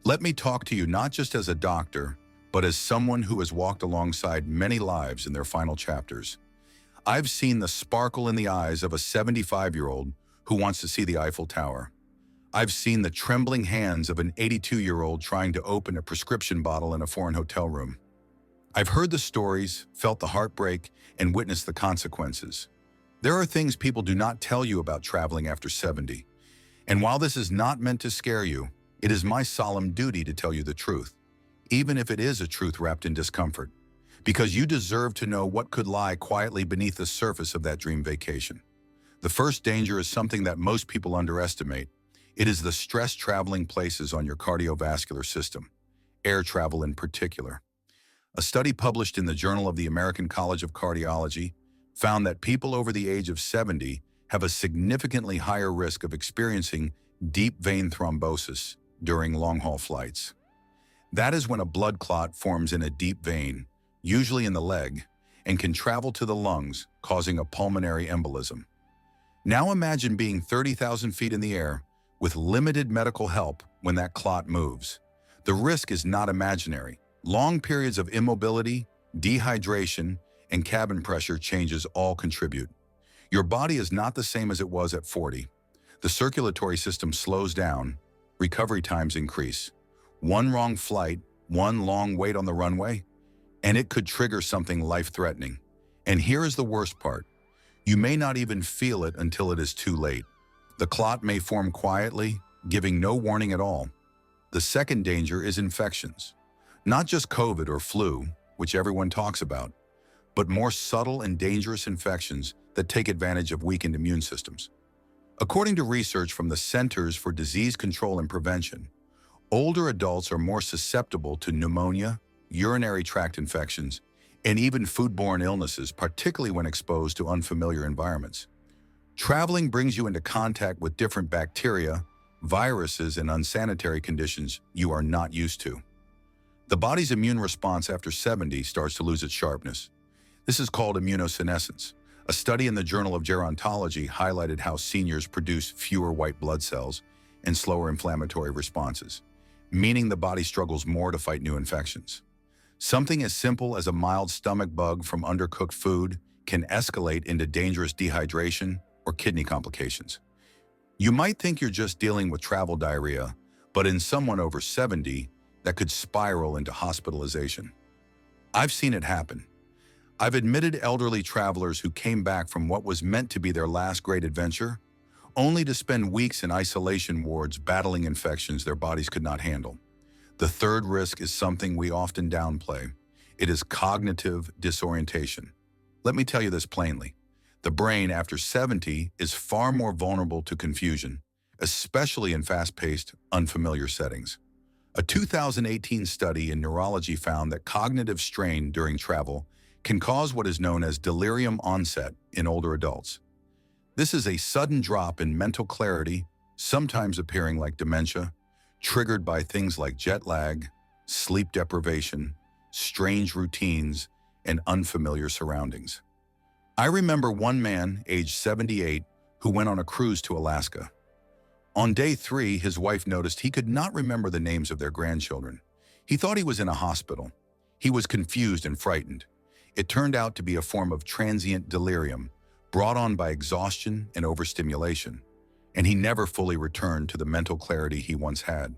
Let me talk to you not just as a doctor, but as someone who has walked alongside many lives in their final chapters. I've seen the sparkle in the eyes of a 75-year-old who wants to see the Eiffel Tower. I've seen the trembling hands of an 82-year-old trying to open a prescription bottle in a foreign hotel room. I've heard the stories, felt the heartbreak, and witnessed the consequences. There are things people do not tell you about traveling after 70. And while this is not meant to scare you, it is my solemn duty to tell you the truth, even if it is a truth wrapped in discomfort, because you deserve to know what could lie quietly beneath the surface of that dream vacation. The first danger is something that most people underestimate. It is the stress traveling places on your cardiovascular system, air travel in particular. A study published in the Journal of the American College of Cardiology found that people over the age of 70 have a significantly higher risk of experiencing deep vein thrombosis during long-haul flights. That is when a blood clot forms in a deep vein, usually in the leg, and can travel to the lungs, causing a pulmonary embolism. Now imagine being 30,000 feet in the air with limited medical help when that clot moves. The risk is not imaginary. Long periods of immobility, dehydration, and cabin pressure changes all contribute. Your body is not the same as it was at 40. The circulatory system slows down, recovery times increase. One wrong flight, one long wait on the runway, and it could trigger something life-threatening. And here is the worst part. You may not even feel it until it is too late. The clot may form quietly, giving no warning at all. The second danger is infections. Not just COVID or flu, which everyone talks about, but more subtle and dangerous infections that take advantage of weakened immune systems. According to research from the Centers for Disease Control and Prevention, older adults are more susceptible to pneumonia, urinary tract infections, and even foodborne illnesses, particularly when exposed to unfamiliar environments. Traveling brings you into contact with different bacteria, viruses, and unsanitary conditions you are not used to. The body's immune response after 70 starts to lose its sharpness. This is called immunosenescence. A study in the Journal of Gerontology highlighted how seniors produce fewer white blood cells and slower inflammatory responses, meaning the body struggles more to fight new infections. Something as simple as a mild stomach bug from undercooked food can escalate into dangerous dehydration or kidney complications. You might think you're just dealing with travel diarrhea, but in someone over 70, that could spiral into hospitalization. I've seen it happen. I've admitted elderly travelers who came back from what was meant to be their last great adventure, only to spend weeks in isolation wards battling infections their bodies could not handle. The third risk is something we often downplay. It is cognitive disorientation. Let me tell you this plainly. The brain after 70 is far more vulnerable to confusion, especially in fast-paced, unfamiliar settings. A 2018 study in neurology found that cognitive strain during travel can cause what is known as delirium onset in older adults. This is a sudden drop in mental clarity, sometimes appearing like dementia, triggered by things like jet lag, sleep deprivation, strange routines, and unfamiliar surroundings. I remember one man, aged 78, who went on a cruise to Alaska. On day 3, his wife noticed he could not remember the names of their grandchildren. He thought he was in a hospital. He was confused and frightened. It turned out to be a form of transient delirium brought on by exhaustion and overstimulation, and he never fully returned to the mental clarity he once had.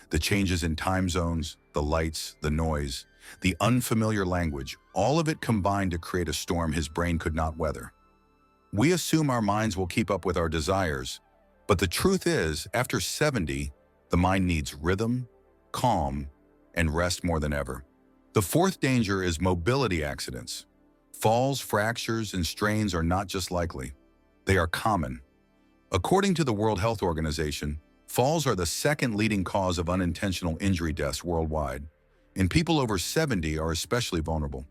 The changes in time zones, the lights, the noise, the unfamiliar language, all of it combined to create a storm his brain could not weather. We assume our minds will keep up with our desires, but the truth is, after 70, the mind needs rhythm, calm, and rest more than ever. The fourth danger is mobility accidents. Falls, fractures, and strains are not just likely. They are common. According to the World Health Organization, falls are the second leading cause of unintentional injury deaths worldwide, and people over 70 are especially vulnerable.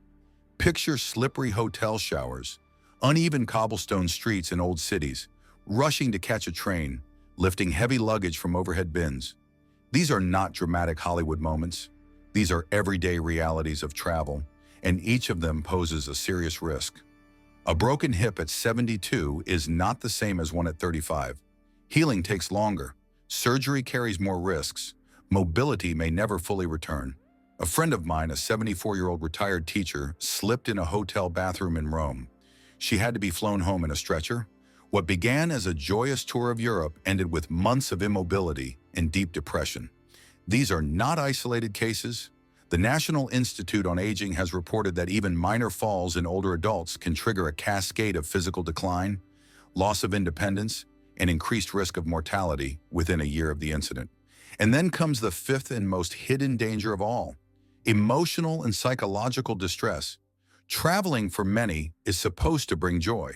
Picture slippery hotel showers, uneven cobblestone streets in old cities, rushing to catch a train, lifting heavy luggage from overhead bins. These are not dramatic Hollywood moments. These are everyday realities of travel, and each of them poses a serious risk. A broken hip at 72 is not the same as one at 35. Healing takes longer. Surgery carries more risks. mobility may never fully return. A friend of mine, a 74-year-old retired teacher, slipped in a hotel bathroom in Rome. She had to be flown home in a stretcher. What began as a joyous tour of Europe ended with months of immobility and deep depression. These are not isolated cases. The National Institute on Aging has reported that even minor falls in older adults can trigger a cascade of physical decline, loss of independence, and increased risk of mortality within a year of the incident. And then comes the fifth and most hidden danger of all: emotional and psychological distress. Traveling for many is supposed to bring joy.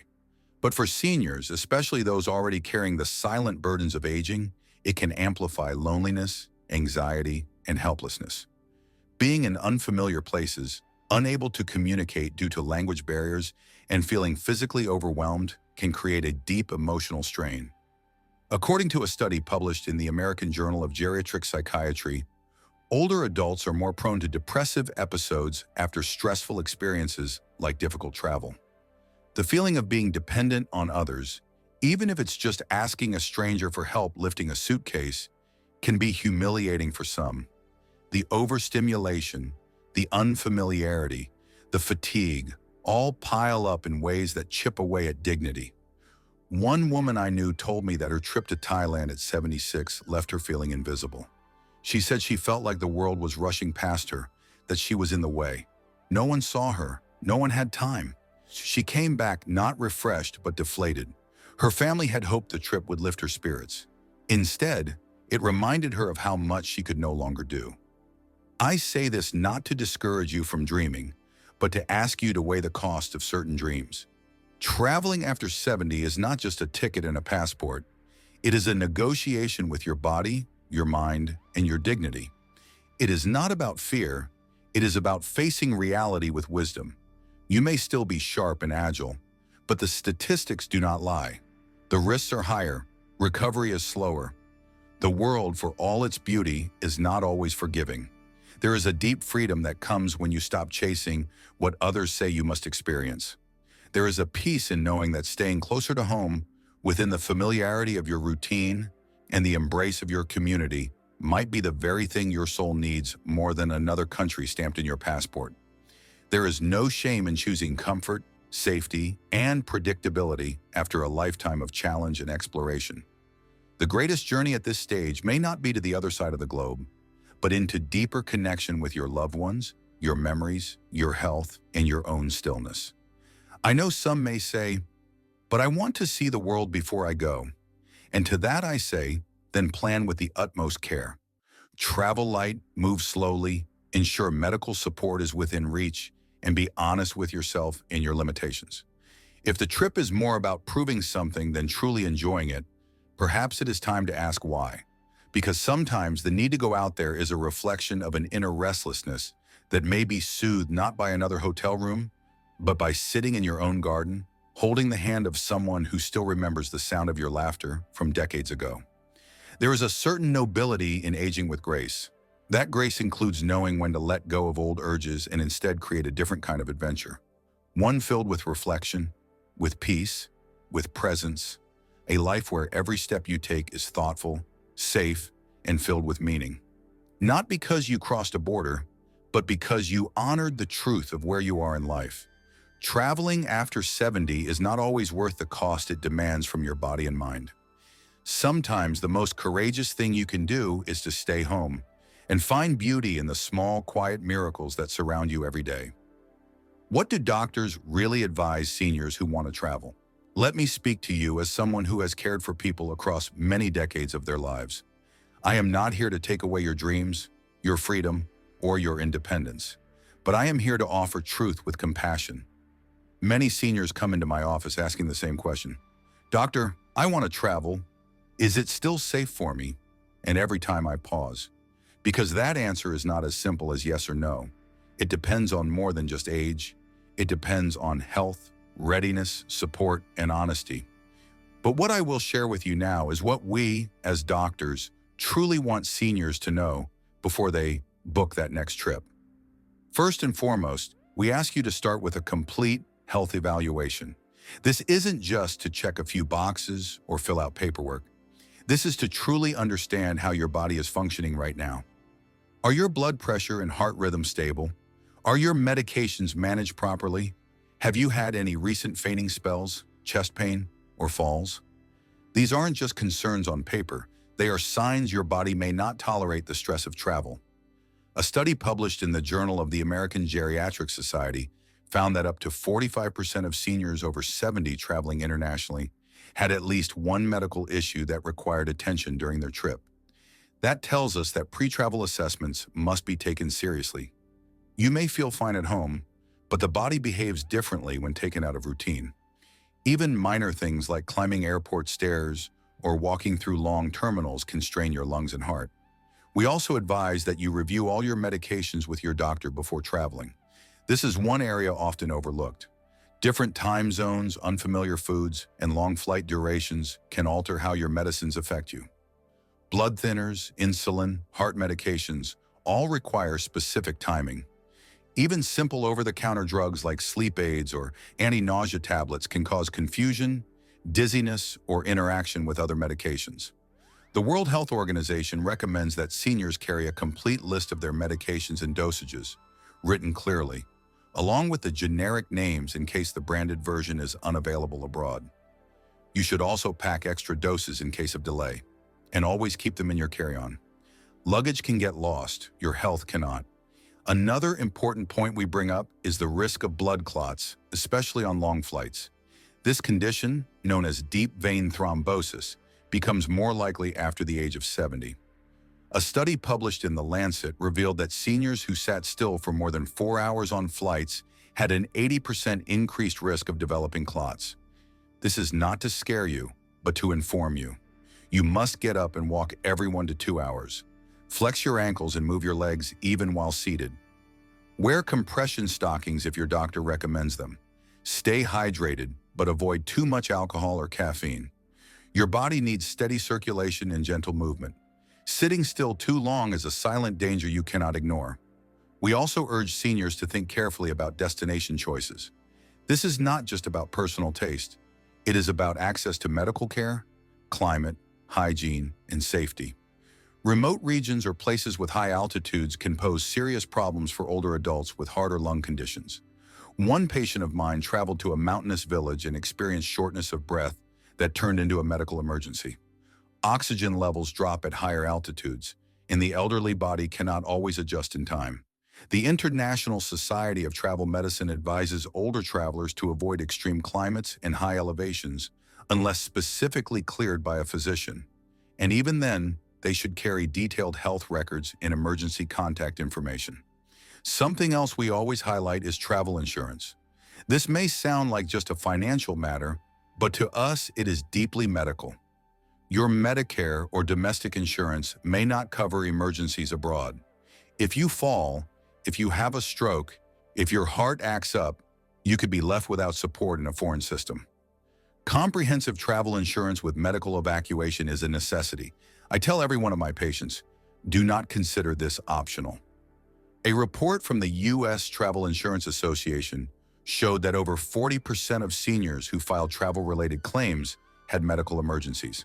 But for seniors, especially those already carrying the silent burdens of aging, it can amplify loneliness, anxiety, and helplessness. Being in unfamiliar places, unable to communicate due to language barriers, and feeling physically overwhelmed can create a deep emotional strain. According to a study published in the American Journal of Geriatric Psychiatry, older adults are more prone to depressive episodes after stressful experiences like difficult travel. The feeling of being dependent on others, even if it's just asking a stranger for help lifting a suitcase, can be humiliating for some. The overstimulation, the unfamiliarity, the fatigue, all pile up in ways that chip away at dignity. One woman I knew told me that her trip to Thailand at 76 left her feeling invisible. She said she felt like the world was rushing past her, that she was in the way. No one saw her, no one had time. She came back not refreshed but deflated. Her family had hoped the trip would lift her spirits. Instead, it reminded her of how much she could no longer do. I say this not to discourage you from dreaming, but to ask you to weigh the cost of certain dreams. Traveling after 70 is not just a ticket and a passport. It is a negotiation with your body, your mind, and your dignity. It is not about fear. It is about facing reality with wisdom. You may still be sharp and agile, but the statistics do not lie. The risks are higher. Recovery is slower. The world, for all its beauty, is not always forgiving. There is a deep freedom that comes when you stop chasing what others say you must experience. There is a peace in knowing that staying closer to home, within the familiarity of your routine and the embrace of your community, might be the very thing your soul needs more than another country stamped in your passport. There is no shame in choosing comfort, safety, and predictability after a lifetime of challenge and exploration. The greatest journey at this stage may not be to the other side of the globe, but into deeper connection with your loved ones, your memories, your health, and your own stillness. I know some may say, but I want to see the world before I go. And to that I say, then plan with the utmost care. Travel light, move slowly, ensure medical support is within reach, and be honest with yourself and your limitations. If the trip is more about proving something than truly enjoying it, perhaps it is time to ask why. Because sometimes the need to go out there is a reflection of an inner restlessness that may be soothed not by another hotel room, but by sitting in your own garden, holding the hand of someone who still remembers the sound of your laughter from decades ago. There is a certain nobility in aging with grace. That grace includes knowing when to let go of old urges and instead create a different kind of adventure. One filled with reflection, with peace, with presence, a life where every step you take is thoughtful, safe, and filled with meaning. Not because you crossed a border, but because you honored the truth of where you are in life. Traveling after 70 is not always worth the cost it demands from your body and mind. Sometimes the most courageous thing you can do is to stay home and find beauty in the small, quiet miracles that surround you every day. What do doctors really advise seniors who want to travel? Let me speak to you as someone who has cared for people across many decades of their lives. I am not here to take away your dreams, your freedom, or your independence, but I am here to offer truth with compassion. Many seniors come into my office asking the same question. Doctor, I want to travel. Is it still safe for me? And every time I pause. Because that answer is not as simple as yes or no. It depends on more than just age. It depends on health, readiness, support, and honesty. But what I will share with you now is what we, as doctors, truly want seniors to know before they book that next trip. First and foremost, we ask you to start with a complete health evaluation. This isn't just to check a few boxes or fill out paperwork. This is to truly understand how your body is functioning right now. Are your blood pressure and heart rhythm stable? Are your medications managed properly? Have you had any recent fainting spells, chest pain, or falls? These aren't just concerns on paper. They are signs your body may not tolerate the stress of travel. A study published in the Journal of the American Geriatric Society found that up to 45% of seniors over 70 traveling internationally had at least one medical issue that required attention during their trip. That tells us that pre-travel assessments must be taken seriously. You may feel fine at home, but the body behaves differently when taken out of routine. Even minor things like climbing airport stairs or walking through long terminals can strain your lungs and heart. We also advise that you review all your medications with your doctor before traveling. This is one area often overlooked. Different time zones, unfamiliar foods, and long flight durations can alter how your medicines affect you. Blood thinners, insulin, heart medications all require specific timing. Even simple over-the-counter drugs like sleep aids or anti-nausea tablets can cause confusion, dizziness, or interaction with other medications. The World Health Organization recommends that seniors carry a complete list of their medications and dosages, written clearly, along with the generic names in case the branded version is unavailable abroad. You should also pack extra doses in case of delay, and always keep them in your carry-on. Luggage can get lost, your health cannot. Another important point we bring up is the risk of blood clots, especially on long flights. This condition, known as deep vein thrombosis, becomes more likely after the age of 70. A study published in The Lancet revealed that seniors who sat still for more than 4 hours on flights had an 80% increased risk of developing clots. This is not to scare you, but to inform you. You must get up and walk every 1 to 2 hours. Flex your ankles and move your legs even while seated. Wear compression stockings if your doctor recommends them. Stay hydrated, but avoid too much alcohol or caffeine. Your body needs steady circulation and gentle movement. Sitting still too long is a silent danger you cannot ignore. We also urge seniors to think carefully about destination choices. This is not just about personal taste. It is about access to medical care, climate, hygiene, and safety. Remote regions or places with high altitudes can pose serious problems for older adults with heart or lung conditions. One patient of mine traveled to a mountainous village and experienced shortness of breath that turned into a medical emergency. Oxygen levels drop at higher altitudes, and the elderly body cannot always adjust in time. The International Society of Travel Medicine advises older travelers to avoid extreme climates and high elevations unless specifically cleared by a physician. And even then, they should carry detailed health records and emergency contact information. Something else we always highlight is travel insurance. This may sound like just a financial matter, but to us it is deeply medical. Your Medicare or domestic insurance may not cover emergencies abroad. If you fall, if you have a stroke, if your heart acts up, you could be left without support in a foreign system. Comprehensive travel insurance with medical evacuation is a necessity. I tell every one of my patients, do not consider this optional. A report from the U.S. Travel Insurance Association showed that over 40% of seniors who filed travel-related claims had medical emergencies.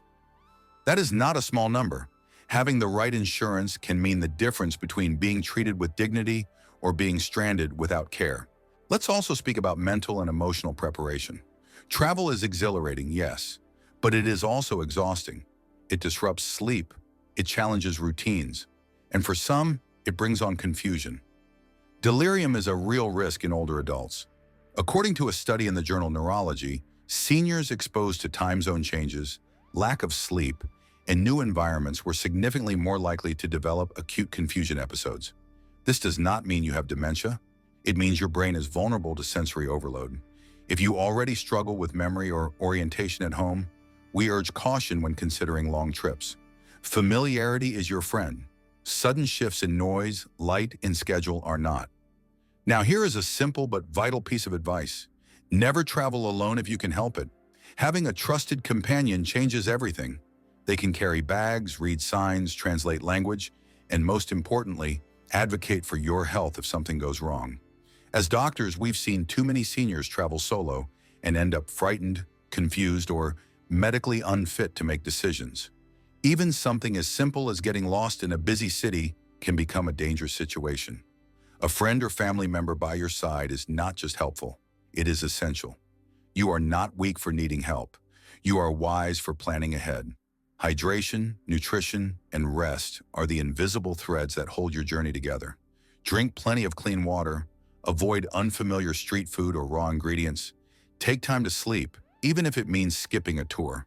That is not a small number. Having the right insurance can mean the difference between being treated with dignity or being stranded without care. Let's also speak about mental and emotional preparation. Travel is exhilarating, yes, but it is also exhausting. It disrupts sleep, it challenges routines, and for some, it brings on confusion. Delirium is a real risk in older adults. According to a study in the journal Neurology, seniors exposed to time zone changes, lack of sleep, and new environments were significantly more likely to develop acute confusion episodes. This does not mean you have dementia. It means your brain is vulnerable to sensory overload. If you already struggle with memory or orientation at home, we urge caution when considering long trips. Familiarity is your friend. Sudden shifts in noise, light, and schedule are not. Now here is a simple but vital piece of advice. Never travel alone if you can help it. Having a trusted companion changes everything. They can carry bags, read signs, translate language, and most importantly, advocate for your health if something goes wrong. As doctors, we've seen too many seniors travel solo and end up frightened, confused, or medically unfit to make decisions. Even something as simple as getting lost in a busy city can become a dangerous situation. A friend or family member by your side is not just helpful, it is essential. You are not weak for needing help. You are wise for planning ahead. Hydration, nutrition, and rest are the invisible threads that hold your journey together. Drink plenty of clean water, avoid unfamiliar street food or raw ingredients, take time to sleep, even if it means skipping a tour.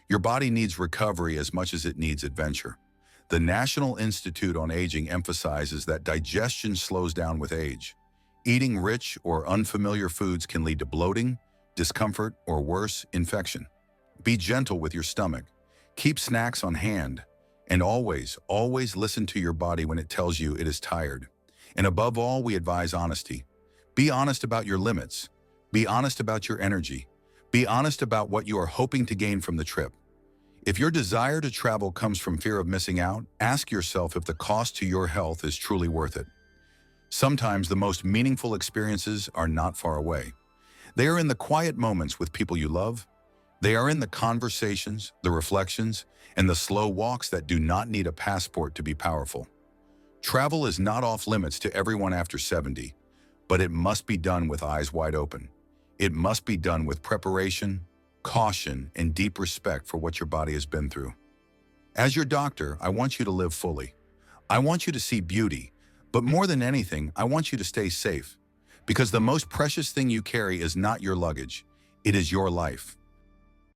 Your body needs recovery as much as it needs adventure. The National Institute on Aging emphasizes that digestion slows down with age. Eating rich or unfamiliar foods can lead to bloating, discomfort, or worse, infection. Be gentle with your stomach. Keep snacks on hand. And always listen to your body when it tells you it is tired. And above all, we advise honesty. Be honest about your limits. Be honest about your energy. Be honest about what you are hoping to gain from the trip. If your desire to travel comes from fear of missing out, ask yourself if the cost to your health is truly worth it. Sometimes the most meaningful experiences are not far away. They are in the quiet moments with people you love. They are in the conversations, the reflections, and the slow walks that do not need a passport to be powerful. Travel is not off limits to everyone after 70, but it must be done with eyes wide open. It must be done with preparation, caution, and deep respect for what your body has been through. As your doctor, I want you to live fully. I want you to see beauty, but more than anything, I want you to stay safe. Because the most precious thing you carry is not your luggage, it is your life.